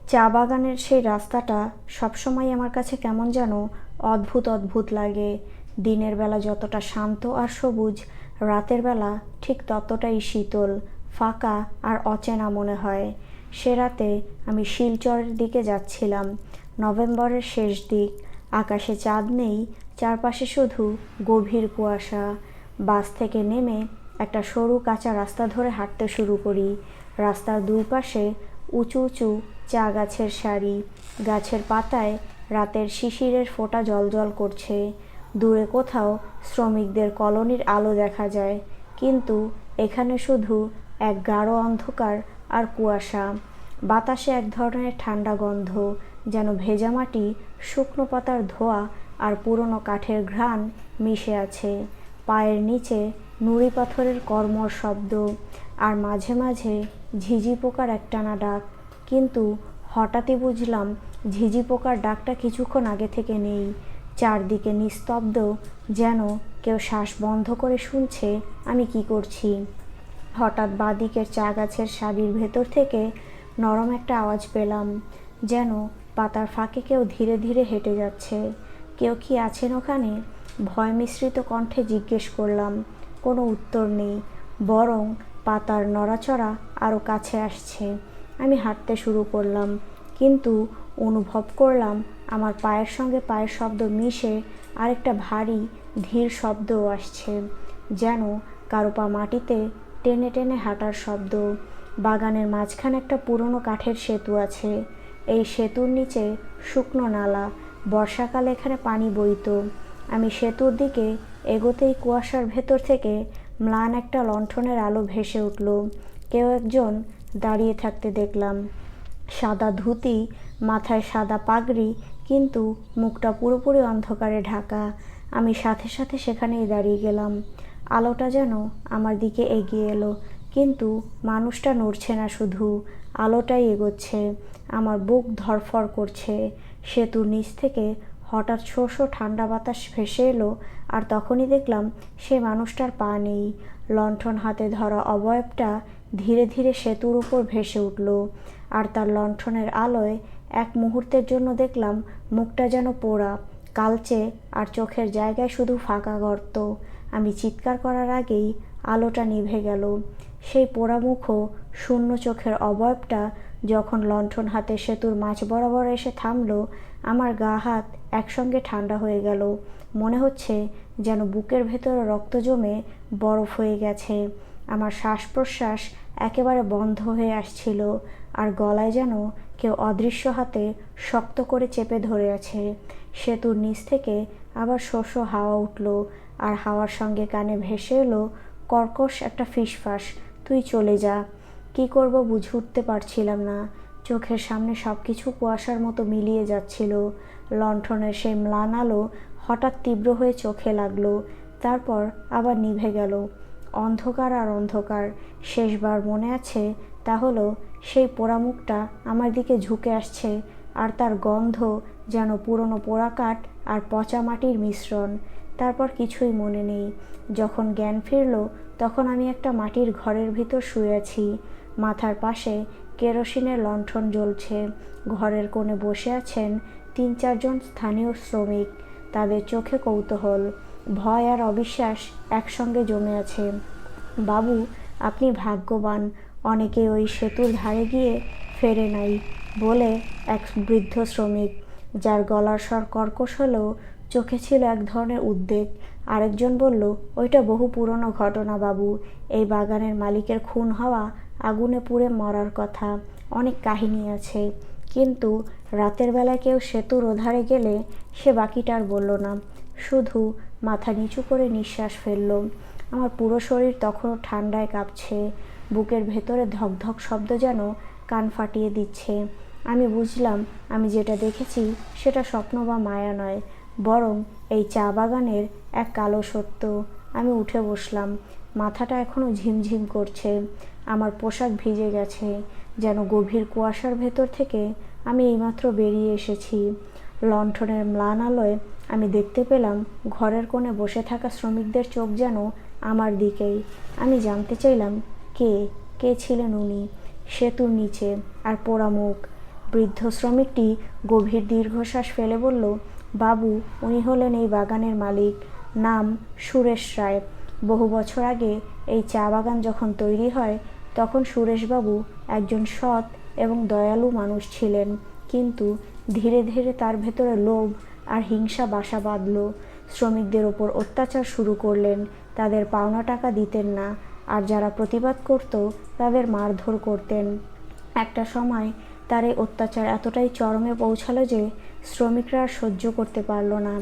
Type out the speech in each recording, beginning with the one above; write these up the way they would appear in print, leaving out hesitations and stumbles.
চা বাগানের সেই রাস্তাটা সবসময় আমার কাছে কেমন যেন অদ্ভুত অদ্ভুত লাগে। দিনের বেলা যতটা শান্ত আর সবুজ, রাতের বেলা ঠিক ততটাই শীতল, ফাঁকা আর অচেনা মনে হয়। সে রাতে আমি শিলচরের দিকে যাচ্ছিলাম। নভেম্বরের শেষ দিক, আকাশে চাঁদ নেই, চারপাশে শুধু গভীর কুয়াশা। বাস থেকে নেমে একটা সরু কাঁচা রাস্তা ধরে হাঁটতে শুরু করি। রাস্তার দুই পাশে উঁচু উঁচু চা গাছের সারি, গাছের পাতায় রাতের শিশিরের ফোঁটা জলজল করছে। দূরে কোথাও শ্রমিকদের কলোনির আলো দেখা যায়, কিন্তু এখানে শুধু এক গাঢ় অন্ধকার আর কুয়াশা। বাতাসে এক ধরনের ঠান্ডা গন্ধ, যেন ভেজা মাটি, শুকনো পাতার ধোয়া আর পুরনো কাঠের ঘ্রাণ মিশে আছে। পায়ের নিচে নুড়ি পাথরের কর্মর শব্দ, আর মাঝে মাঝে ঝিঝি পোকার একটানা ডাক। কিন্তু হঠাৎই বুঝলাম ঝিঝি পোকার ডাকটা কিছুক্ষণ আগে থেকে নেই। চারদিকে নিস্তব্ধ, যেন কেউ শ্বাস বন্ধ করে শুনছে আমি কি করছি। হঠাৎ বাঁদিকের চা গাছের সারির ভেতর থেকে নরম একটা আওয়াজ পেলাম, যেন পাতার ফাঁকে কেউ ধীরে ধীরে হেঁটে যাচ্ছে। কেউ কি আছেন ওখানে? ভয় মিশ্রিত কণ্ঠে জিজ্ঞেস করলাম। কোনো উত্তর নেই, বরং পাতার নড়াচড়া আরও কাছে আসছে। আমি হাঁটতে শুরু করলাম, কিন্তু অনুভব করলাম আমার পায়ের সঙ্গে পায়ের শব্দ মিশে আরেকটা ভারী ধীর শব্দও আসছে, যেন কারো পা মাটিতে টেনে টেনে হাঁটার শব্দ। বাগানের মাঝখানে একটা পুরনো কাঠের সেতু আছে। এই সেতুর নিচে শুকনো নালা, বর্ষাকালে এখানে পানি বইতো। আমি সেতুর দিকে এগোতেই কুয়াশার ভেতর থেকে ম্লান একটা লণ্ঠনের আলো ভেসে উঠল। কেউ একজন দাঁড়িয়ে থাকতে দেখলাম। সাদা ধুতি, মাথায় সাদা পাগড়ি, কিন্তু মুখটা পুরোপুরি অন্ধকারে ঢাকা। আমি সাথে সাথে সেখানেই দাঁড়িয়ে গেলাম। আলোটা যেন আমার দিকে এগিয়ে এলো, কিন্তু মানুষটা নড়ছে না, শুধু আলোটাই এগোচ্ছে। আমার বুক ধড়ফড় করছে। সেতুর নিচ থেকে হঠাৎ শো শো ঠান্ডা বাতাস ভেসে এলো, আর তখনই দেখলাম সে মানুষটার পা নেই। লণ্ঠন হাতে ধরা অবয়বটা ধীরে ধীরে সেতুর উপর ভেসে উঠল, আর তার লণ্ঠনের আলোয় এক মুহূর্তের জন্য দেখলাম মুখটা যেন পোড়া, কালচে, আর চোখের জায়গায় শুধু ফাঁকা গর্ত। আমি চিৎকার করার আগেই আলোটা নিভে গেল। সেই পোড়া মুখও শূন্য চোখের অবয়বটা যখন লণ্ঠন হাতে সেতুর মাঝ বরাবর এসে থামল, আমার গা হাত একসঙ্গে ঠান্ডা হয়ে গেল। মনে হচ্ছে যেন বুকের ভেতরে রক্ত জমে বরফ হয়ে গেছে। আমার শ্বাস প্রশ্বাস একেবারে বন্ধ হয়ে আসছিল, আর গলায় যেন কেউ অদৃশ্য হাতে শক্ত করে চেপে ধরে আছে। সেতুর নিচ থেকে আবার শো শো হাওয়া উঠল, আর হাওয়ার সঙ্গে কানে ভেসে এলো কর্কশ একটা ফিসফাস, তুই চলে যা। কি করব বুঝে উঠতে পারছিলাম না। চোখের সামনে সব কিছু কুয়াশার মতো মিলিয়ে যাচ্ছিল। লণ্ঠনের সেই ম্লান আলো হঠাৎ তীব্র হয়ে চোখে লাগলো, তারপর আবার নিভে গেল। অন্ধকার আর অন্ধকার। শেষবার মনে আছে তা হলো সেই পোড়া মুখটা আমার দিকে ঝুঁকে আসছে, আর তার গন্ধ যেন পুরনো পোড়া কাঠ আর পচা মাটির মিশ্রণ। তারপর কিছুই মনে নেই। যখন জ্ঞান ফিরল, তখন আমি একটা মাটির ঘরের ভিতর শুয়ে আছি। মাথার পাশে কেরোসিনের লণ্ঠন জ্বলছে। ঘরের কোণে বসে আছেন ৩-৪ জন স্থানীয় শ্রমিক। তাদের চোখে কৌতূহল, ভয় আর অবিশ্বাস একসঙ্গে জমে আছে। বাবু, আপনি ভাগ্যবান, অনেকে ওই সেতুর ধারে গিয়ে ফেরে নাই, বলে এক বৃদ্ধ শ্রমিক, যার গলার স্বর কর্কশ হলেও চোখে ছিল এক ধরনের উদ্বেগ। আরেকজন বলল, ওইটা বহু পুরনো ঘটনা বাবু। এই বাগানের মালিকের খুন হওয়া, আগুনে পুড়ে মরার কথা, অনেক কাহিনী আছে। কিন্তু রাতের বেলায় কেউ সেতুর ওধারে গেলে সে বাকিটা আর বলল না, শুধু মাথা নিচু করে নিঃশ্বাস ফেলল। আমার পুরো শরীর তখনও ঠান্ডায় কাঁপছে। বুকের ভেতরে ধকধক শব্দ যেন কান ফাটিয়ে দিচ্ছে। আমি বুঝলাম আমি যেটা দেখেছি সেটা স্বপ্ন বা মায়া নয়, বরং এই চা বাগানের এক কালো সত্য। আমি উঠে বসলাম। মাথাটা এখনও ঝিমঝিম করছে। আমার পোশাক ভিজে গেছে, যেন গভীর কুয়াশার ভেতর থেকে আমি এইমাত্র বেরিয়ে এসেছি। লণ্ঠনের ম্লান আলোয় আমি দেখতে পেলাম ঘরের কোণে বসে থাকা শ্রমিকদের চোখ যেন আমার দিকেই। আমি জানতে চাইলাম কে ছিলেন উনি। সেতুর নিচে আর পোড়া মুখ। বৃদ্ধ শ্রমিকটি গভীর দীর্ঘশ্বাস ফেলে বলল, বাবু, উনি হলেন এই বাগানের মালিক। নাম সুরেশ রায়। বহু বছর আগে এই চা বাগান যখন তৈরি হয় তখন সুরেশবাবু একজন সৎ এবং দয়ালু মানুষ ছিলেন। কিন্তু ধীরে ধীরে তার ভেতরে লোভ আর হিংসা বাসা বাঁধল। শ্রমিকদের ওপর অত্যাচার শুরু করলেন। তাদের পাওনা টাকা দিতেন না, আর যারা প্রতিবাদ করত তাদের মারধর করতেন। একটা সময় তার এই অত্যাচার এতটাই চরমে পৌঁছালো যে শ্রমিকরা আর সহ্য করতে পারল না।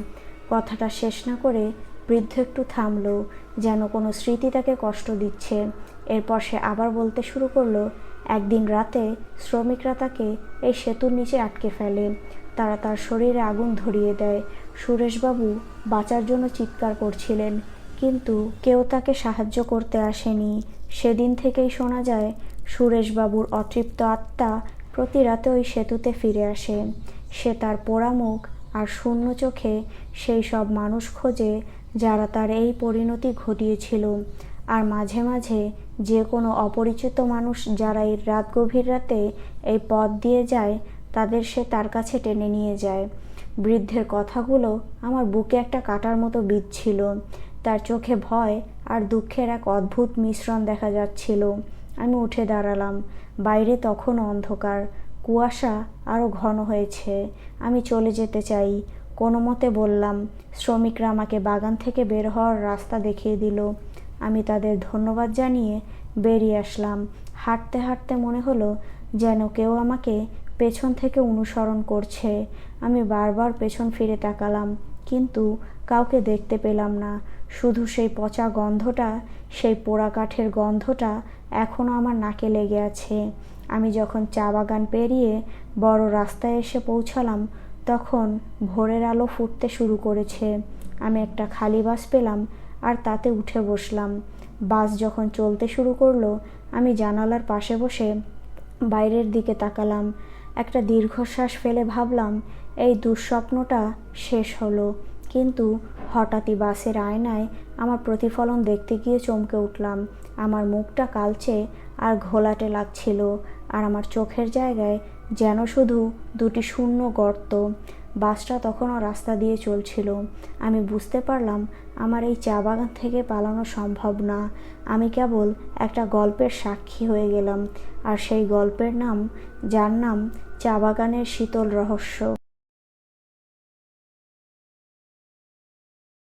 কথাটা শেষ না করে বৃদ্ধ একটু থামল, যেন কোনো স্মৃতি তাকে কষ্ট দিচ্ছে। এরপর সে আবার বলতে শুরু করলো, একদিন রাতে শ্রমিকরা তাকে এই সেতুর নিচে আটকে ফেলে। তারা তার শরীরে আগুন ধরিয়ে দেয়। সুরেশবাবু বাঁচার জন্য চিৎকার করছিলেন, কিন্তু কেউ তাকে সাহায্য করতে আসেনি। সেদিন থেকেই শোনা যায় সুরেশবাবুর অতৃপ্ত আত্মা প্রতি রাতে ওই সেতুতে ফিরে আসে। সে তার পোড়া মুখ আর শূন্য চোখে সেই সব মানুষ খোঁজে যারা তার এই পরিণতি ঘটিয়েছিল। আর মাঝে মাঝে যে কোনো অপরিচিত মানুষ যারা এই রাত গভীর রাতে এই পথ দিয়ে যায় তাদের সে তার কাছে টেনে নিয়ে যায়। বৃদ্ধের কথাগুলো আমার বুকে একটা কাঁটার মতো বিঁধছিল। তার চোখে ভয় আর দুঃখের এক অদ্ভুত মিশ্রণ দেখা যাচ্ছিল। আমি উঠে দাঁড়ালাম। বাইরে তখনও অন্ধকার, কুয়াশা আরও ঘন হয়েছে। আমি চলে যেতে চাই, কোনো মতে বললাম। শ্রমিকরা আমাকে বাগান থেকে বের হওয়ার রাস্তা দেখিয়ে দিল। আমি তাদের ধন্যবাদ জানিয়ে বেরিয়ে আসলাম। হাঁটতে হাঁটতে মনে হলো যেন কেউ আমাকে পেছন থেকে অনুসরণ করছে। আমি বারবার পেছন ফিরে তাকালাম, কিন্তু কাউকে দেখতে পেলাম না। শুধু সেই পচা গন্ধটা, সেই পোড়া কাঠের গন্ধটা এখনও আমার নাকে লেগে আছে। আমি যখন চা বাগান পেরিয়ে বড় রাস্তায় এসে পৌঁছালাম তখন ভোরের আলো ফুটতে শুরু করেছে। আমি একটা খালি বাস পেলাম আর তাতে উঠে বসলাম। বাস যখন চলতে শুরু করলো আমি জানালার পাশে বসে বাইরের দিকে তাকালাম। একটা দীর্ঘশ্বাস ফেলে ভাবলাম এই দুঃস্বপ্নটা শেষ হলো। কিন্তু হঠাৎই বাসের আয়নায় আমার প্রতিফলন দেখতে গিয়ে চমকে উঠলাম। আমার মুখটা কালচে আর ঘোলাটে লাগছিল, আর আমার চোখের জায়গায় যেন শুধু দুটি শূন্য গর্ত। বাসটা তখনও রাস্তা দিয়ে চলছিল। আমি বুঝতে পারলাম আমার এই চা বাগান থেকে পালানো সম্ভব না। আমি কেবল একটা গল্পের সাক্ষী হয়ে গেলাম, আর সেই গল্পের নাম, যার নাম চা বাগানের শীতল রহস্য।